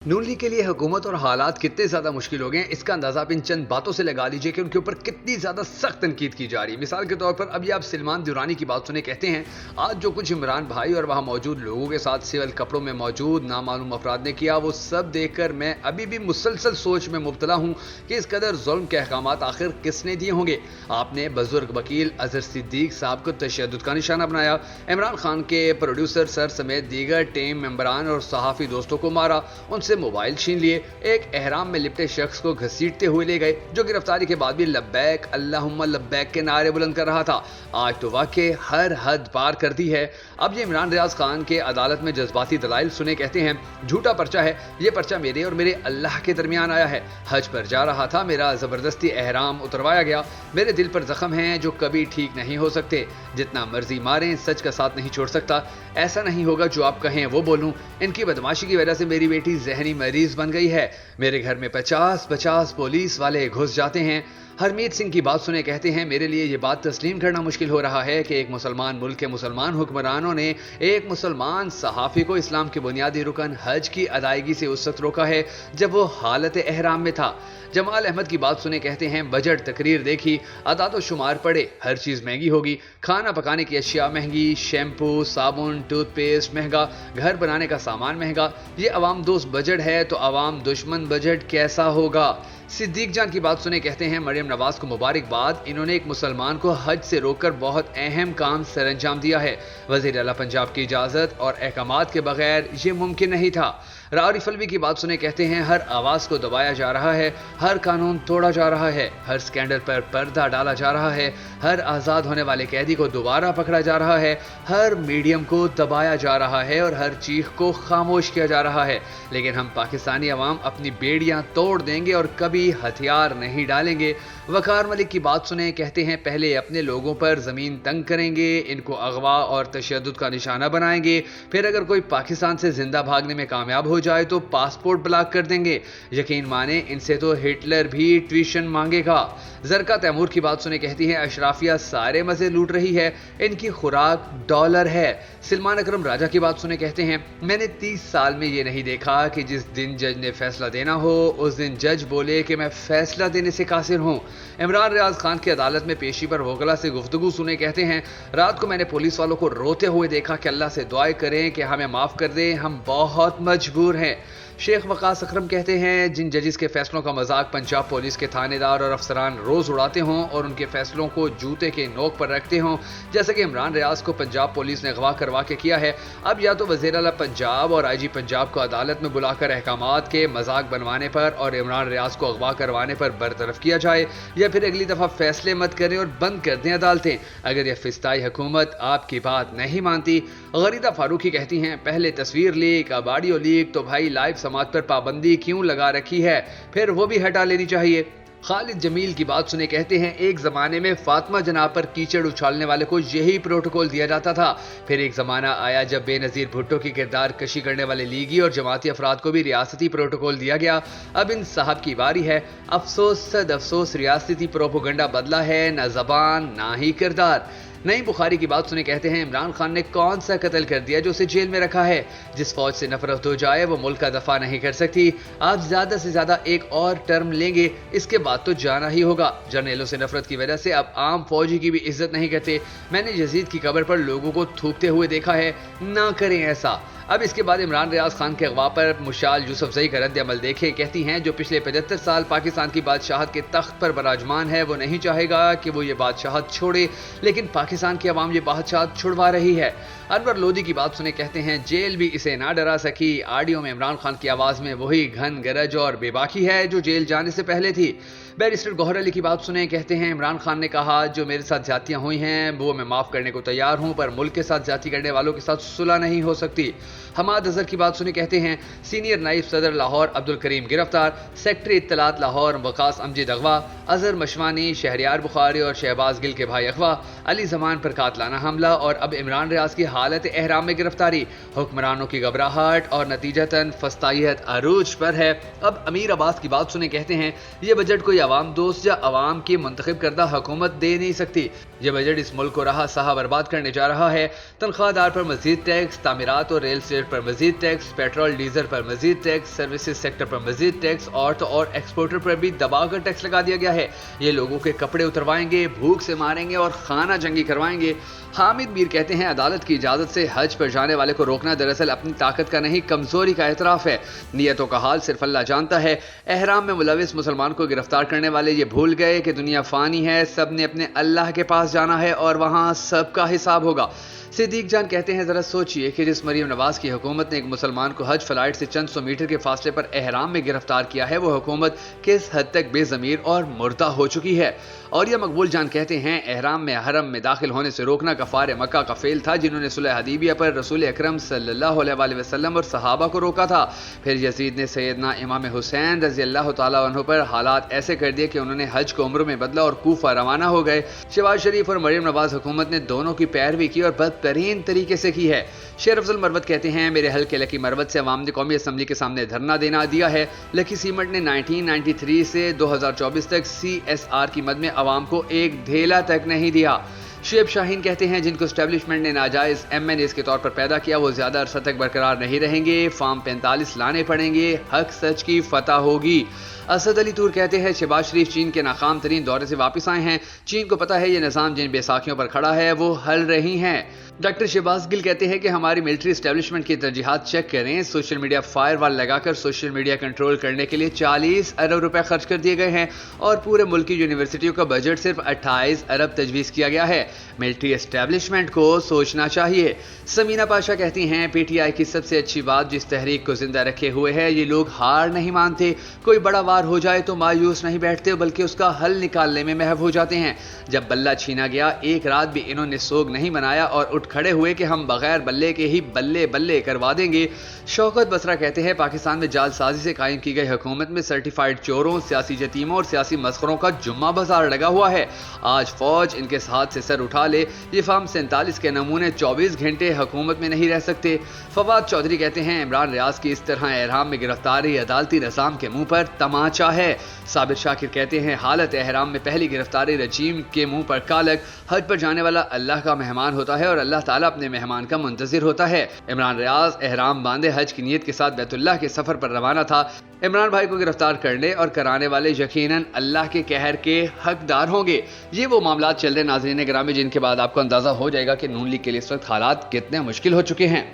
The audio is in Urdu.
نون لیگ کے لیے حکومت اور حالات کتنے زیادہ مشکل ہو گئے ہیں اس کا اندازہ آپ ان چند باتوں سے لگا لیجئے کہ ان کے اوپر کتنی زیادہ سخت تنقید کی جا رہی ہے۔ مثال کے طور پر اب یہ آپ سلمان دیورانی کی بات سنیں، کہتے ہیں آج جو کچھ عمران بھائی اور وہاں موجود لوگوں کے ساتھ سول کپڑوں میں موجود نامعلوم افراد نے کیا، وہ سب دیکھ کر میں ابھی بھی مسلسل سوچ میں مبتلا ہوں کہ اس قدر ظلم کے احکامات آخر کس نے دیے ہوں گے۔ آپ نے بزرگ وکیل اظہر صدیق صاحب کو تشدد کا نشانہ بنایا، عمران خان کے پروڈیوسر سر سمیت دیگر ٹیم ممبران اور صحافی دوستوں کو مارا، ان سے موبائل چھین لیے، ایک احرام میں لپٹے شخص کو گھسیٹتے ہوئے لے گئے جو گرفتاری کے بعد بھی لبیک اللہم لبیک کے نعرے بلند کر رہا تھا۔ آج تو واقعی ہر حد پار کر دی ہے۔ اب یہ عمران ریاض خان کے عدالت میں جذباتی دلائل سنے، کہتے ہیں جھوٹا پرچہ ہے، یہ پرچہ میرے اور میرے اللہ کے درمیان آیا ہے۔ حج پر جا رہا تھا، میرا زبردستی احرام اتروایا گیا، میرے دل پر زخم ہیں جو کبھی ٹھیک نہیں ہو سکتے، جتنا مرضی ماریں سچ کا ساتھ نہیں چھوڑ سکتا۔ ایسا نہیں ہوگا جو آپ کہیں وہ بولوں، ان کی بدماشی کی وجہ سے میری بیٹی ذہنی مریض بن گئی ہے، میرے گھر میں 50 پولیس والے گھس جاتے ہیں۔ ہرمیت سنگھ کی بات سنے، کہتے ہیں میرے لیے یہ بات تسلیم کرنا مشکل ہو رہا ہے کہ ایک مسلمان ملک کے مسلمان حکمرانوں نے ایک مسلمان صحافی کو اسلام کے بنیادی رکن حج کی ادائیگی سے اس وقت روکا ہے جب وہ حالت احرام میں تھا۔ جمال احمد کی بات سنے، کہتے ہیں بجٹ تقریر دیکھی، اعداد و شمار پڑے، ہر چیز مہنگی ہوگی، کھانا پکانے کی اشیاء مہنگی، شیمپو، صابن، ٹوتھ پیسٹ مہنگا، گھر بنانے کا سامان مہنگا۔ یہ عوام دوست بجٹ ہے تو عوام دشمن بجٹ کیسا ہوگا؟ صدیق جان کی بات سنے، کہتے ہیں مریم نواز کو مبارکباد، انہوں نے ایک مسلمان کو حج سے روک کر بہت اہم کام سر انجام دیا ہے۔ وزیر اعلیٰ پنجاب کی اجازت اور احکامات کے بغیر یہ ممکن نہیں تھا۔ راوری فلوی کی بات سنے، کہتے ہیں ہر آواز کو دبایا جا رہا ہے، ہر قانون توڑا جا رہا ہے، ہر سکینڈل پر پردہ ڈالا جا رہا ہے، ہر آزاد ہونے والے قیدی کو دوبارہ پکڑا جا رہا ہے، ہر میڈیم کو دبایا جا رہا ہے اور ہر چیخ کو خاموش کیا جا رہا ہے، لیکن ہم پاکستانی عوام اپنی بیڑیاں توڑ دیں گے اور کبھی ہتھیار نہیں ڈالیں گے۔ وقار ملک کی بات سنیں، کہتے ہیں پہلے اپنے لوگوں پر زمین تنگ کریں گے، ان کو اغوا اور تشدد کا نشانہ بنائیں گے، پھر اگر کوئی پاکستان سے زندہ بھاگنے میں کامیاب ہو جائے تو پاسپورٹ بلاک کر دیں گے۔ یقین مانیں ان سے تو ہٹلر بھی ٹیوشن مانگے گا۔ زرکا تیمور کی بات سنیں، کہتی ہیں اشرافیہ سارے مزے لوٹ رہی ہے، ان کی خوراک ڈالر ہے۔ سلمان اکرم راجہ کی بات سنیں، کہتے ہیں میں نے 30 سال میں یہ نہیں دیکھا کہ جس دن جج نے فیصلہ دینا ہو اس دن جج بولے کہ میں فیصلہ دینے سے قاصر ہوں۔ عمران ریاض خان کی عدالت میں پیشی پر وکلا سے گفتگو سنے، کہتے ہیں رات کو میں نے پولیس والوں کو روتے ہوئے دیکھا کہ اللہ سے دعائیں کریں کہ ہمیں معاف کر دیں، ہم بہت مجبور ہیں۔ شیخ وقاص اکرم کہتے ہیں جن ججز کے فیصلوں کا مذاق پنجاب پولیس کے تھانے دار اور افسران روز اڑاتے ہوں اور ان کے فیصلوں کو جوتے کے نوک پر رکھتے ہوں، جیسے کہ عمران ریاض کو پنجاب پولیس نے اغوا کروا کے کیا ہے، اب یا تو وزیر اعلیٰ پنجاب اور آئی جی پنجاب کو عدالت میں بلا کر احکامات کے مذاق بنوانے پر اور عمران ریاض کو اغوا کروانے پر برطرف کیا جائے، یا پھر اگلی دفعہ فیصلے مت کریں اور بند کر دیں عدالتیں اگر یہ فسطائی حکومت آپ کی بات نہیں مانتی۔ غریدہ فاروقی کہتی ہیں پہلے تصویر لیک، اب آڈیو لیک، تو بھائی لائیو سماعت پر پابندی کیوں لگا رکھی ہے؟ پھر وہ بھی ہٹا لینی چاہیے۔ خالد جمیل کی بات سنے، کہتے ہیں ایک زمانے میں فاطمہ جناب پر کیچڑ اچھالنے والے کو یہی پروٹوکول دیا جاتا تھا، پھر ایک زمانہ آیا جب بے نظیر بھٹو کی کردار کشی کرنے والے لیگی اور جماعتی افراد کو بھی ریاستی پروٹوکول دیا گیا، اب ان صاحب کی باری ہے۔ افسوس صد افسوس ریاستی پروپیگنڈا بدلا ہے، نہ زبان نہ ہی کردار۔ نئی بخاری کی بات سنے، کہتے ہیں عمران خان نے کون سا قتل کر دیا جو اسے جیل میں رکھا ہے؟ جس فوج سے نفرت ہو جائے وہ ملک کا دفاع نہیں کر سکتی، آپ زیادہ سے زیادہ ایک اور ٹرم لیں گے، اس کے بعد تو جانا ہی ہوگا۔ جرنیلوں سے نفرت کی وجہ سے اب عام فوجی کی بھی عزت نہیں کرتے۔ میں نے یزید کی قبر پر لوگوں کو تھوکتے ہوئے دیکھا ہے، نہ کریں ایسا۔ اب اس کے بعد عمران ریاض خان کے اغوا پر مشال یوسف زئی کا رد عمل دیکھیں، کہتی ہیں جو پچھلے 75 سال پاکستان کی بادشاہت کے تخت پر براجمان ہے وہ نہیں چاہے گا کہ وہ یہ بادشاہت چھوڑے، لیکن پاکستان کی عوام یہ بادشاہت چھڑوا رہی ہے۔ انور لودھی کی بات سنے، کہتے ہیں جیل بھی اسے نہ ڈرا سکی، آڈیو میں عمران خان کی آواز میں وہی گھن گرج اور بے باکی ہے جو جیل جانے سے پہلے تھی۔ بیرسٹر گوہر علی کی بات سنیں، کہتے ہیں عمران خان نے کہا جو میرے ساتھ زیادتیاں ہوئی ہیں وہ میں معاف کرنے کو تیار ہوں، پر ملک کے ساتھ زیادتی کرنے والوں کے ساتھ صلح نہیں ہو سکتی۔ حماد اظہر کی بات سنیں، کہتے ہیں سینئر نائب صدر لاہور عبدالکریم گرفتار، سیکٹری اطلاعات لاہور وقاص امجد اغوا، اظہر مشوانی، شہریار بخاری اور شہباز گل کے بھائی اغوا، علی زمان پر قاتلانہ حملہ اور اب عمران ریاض کی حالت احرام میں گرفتاری، حکمرانوں کی گھبراہٹ اور نتیجتاً فسطائیت عروج پر ہے۔ اب امیر عباس کی بات سنیں، کہتے ہیں یہ بجٹ کوئی عوام دوست یا عوام کی منتخب کردہ حکومت دے نہیں سکتی، یہ بجٹ اس ملک کو رہا سہا برباد کرنے جا رہا ہے۔ تنخواہ دار پر مزید ٹیکس، تعمیرات اور ریل اسٹیٹ پر مزید ٹیکس، پیٹرول ڈیزل پر مزید ٹیکس، سروسز سیکٹر پر مزید ٹیکس اور تو اور ایکسپورٹر پر بھی دبا کر ٹیکس لگا دیا گیا ہے۔ یہ لوگوں کے کپڑے اتروائیں گے، بھوک سے ماریں گے اور خانہ جنگی کروائیں گے۔ حامد میر کہتے ہیں عدالت کی اجازت سے حج پر جانے والے کو روکنا دراصل اپنی طاقت کا نہیں، کمزوری کا اعتراف ہے۔ نیتوں کا حال صرف اللہ جانتا ہے۔ احرام میں ملوث مسلمان کو گرفتار کرنے والے یہ بھول گئے کہ دنیا فانی ہے، سب نے اپنے اللہ کے پاس جانا ہے اور وہاں سب کا حساب ہوگا۔ صدیق جان کہتے ہیں ذرا سوچئے کہ جس مریم نواز کی حکومت نے ایک مسلمان کو حج فلائٹ سے چند سو میٹر کے فاصلے پر احرام میں گرفتار کیا ہے، وہ حکومت کس حد تک بے ضمیر اور مردہ ہو چکی ہے۔ اور یہ مقبول جان کہتے ہیں احرام میں حرم میں داخل ہونے سے روکنا کفار مکہ کا فعل تھا، جنہوں نے صلح حدیبیہ پر رسول اکرم صلی اللہ علیہ وآلہ وسلم اور صحابہ کو روکا تھا۔ پھر یزید نے سیدنا امام حسین رضی اللہ تعالیٰ عنہ پر حالات ایسے کر دیے کہ انہوں نے حج کو عمروں میں بدلا اور کوفہ روانہ ہو گئے۔ شہباز شریف اور مریم نواز حکومت نے دونوں کی پیروی کی اور بدترین طریقے سے کی ہے۔ شیر افضل مروت کہتے ہیں میرے حلقے لکی مروت سے عوام نے قومی اسمبلی کے سامنے دھرنا دینا دیا ہے۔ لکی سیمنٹ نے 1993 سے 2024 تک CSR کی مد میں عوام کو ایک ڈھیلا تک نہیں دیا۔ شعیب شاہین کہتے ہیں جن کو اسٹیبلشمنٹ نے ناجائز MNAs کے طور پر پیدا کیا وہ زیادہ عرصہ تک برقرار نہیں رہیں گے، فارم 45 لانے پڑیں گے، حق سچ کی فتح ہوگی۔ اسد علی طور کہتے ہیں شہباز شریف چین کے ناکام ترین دورے سے واپس آئے ہیں، چین کو پتہ ہے یہ نظام جن بیساکھیوں پر کھڑا ہے وہ ہل رہی ہیں۔ ڈاکٹر شہباز گل کہتے ہیں کہ ہماری ملٹری اسٹیبلشمنٹ کی ترجیحات چیک کریں، سوشل میڈیا فائر وال لگا کر سوشل میڈیا کنٹرول کرنے کے لیے 40 ارب روپے خرچ کر دیے گئے ہیں اور پورے ملک کی یونیورسٹیوں کا بجٹ صرف 28 ارب تجویز کیا گیا ہے۔ ملٹری اسٹیبلشمنٹ کو سوچنا چاہیے۔ سمینہ پاشا کہتی ہیں PTI کی سب سے اچھی بات جس تحریک کو زندہ رکھے ہوئے ہے یہ لوگ ہار نہیں مانتے، کوئی بڑا وار ہو جائے تو مایوس نہیں بیٹھتے بلکہ اس کا حل نکالنے میں محو ہو جاتے ہیں۔ جب بلہ چھینا گیا ایک رات بھی انہوں نے سوگ نہیں منایا اور اٹھ کھڑے ہوئے کہ ہم بغیر بلے کے ہی بلے بلے کروا دیں گے۔ شوکت بسرا کہتے ہیں پاکستان میں جعل سازی سے قائم کی گئی حکومت میں سرٹیفائیڈ چوروں، سیاسی یتیموں اور سیاسی مسخروں کا جمعہ بازار لگا ہوا ہے۔ آج فوج ان کے ساتھ سے سر اٹھا لے، یہ فارم 47 کے نمونے 24 گھنٹے حکومت میں نہیں رہ سکتے۔ فواد چودھری کہتے ہیں عمران ریاض کی اس طرح احرام میں گرفتاری عدالتی نظام کے منہ پر تماچا ہے۔ صابر شاکر کہتے ہیں حالت احرام میں پہلی گرفتاری رجیم کے منہ پر کالک، حج پر جانے والا اللہ کا مہمان ہوتا ہے اور اللہ تعالیٰ اپنے مہمان کا منتظر ہوتا ہے۔ عمران ریاض احرام باندھے حج کی نیت کے ساتھ بیت اللہ کے سفر پر روانہ تھا۔ عمران بھائی کو گرفتار کرنے اور کرانے والے یقیناً اللہ کے قہر کے حقدار ہوں گے۔ یہ وہ معاملات چل رہے ناظرین گرامی جن کے بعد آپ کو اندازہ ہو جائے گا کہ نون لیگ کے لیے اس وقت حالات کتنے مشکل ہو چکے ہیں۔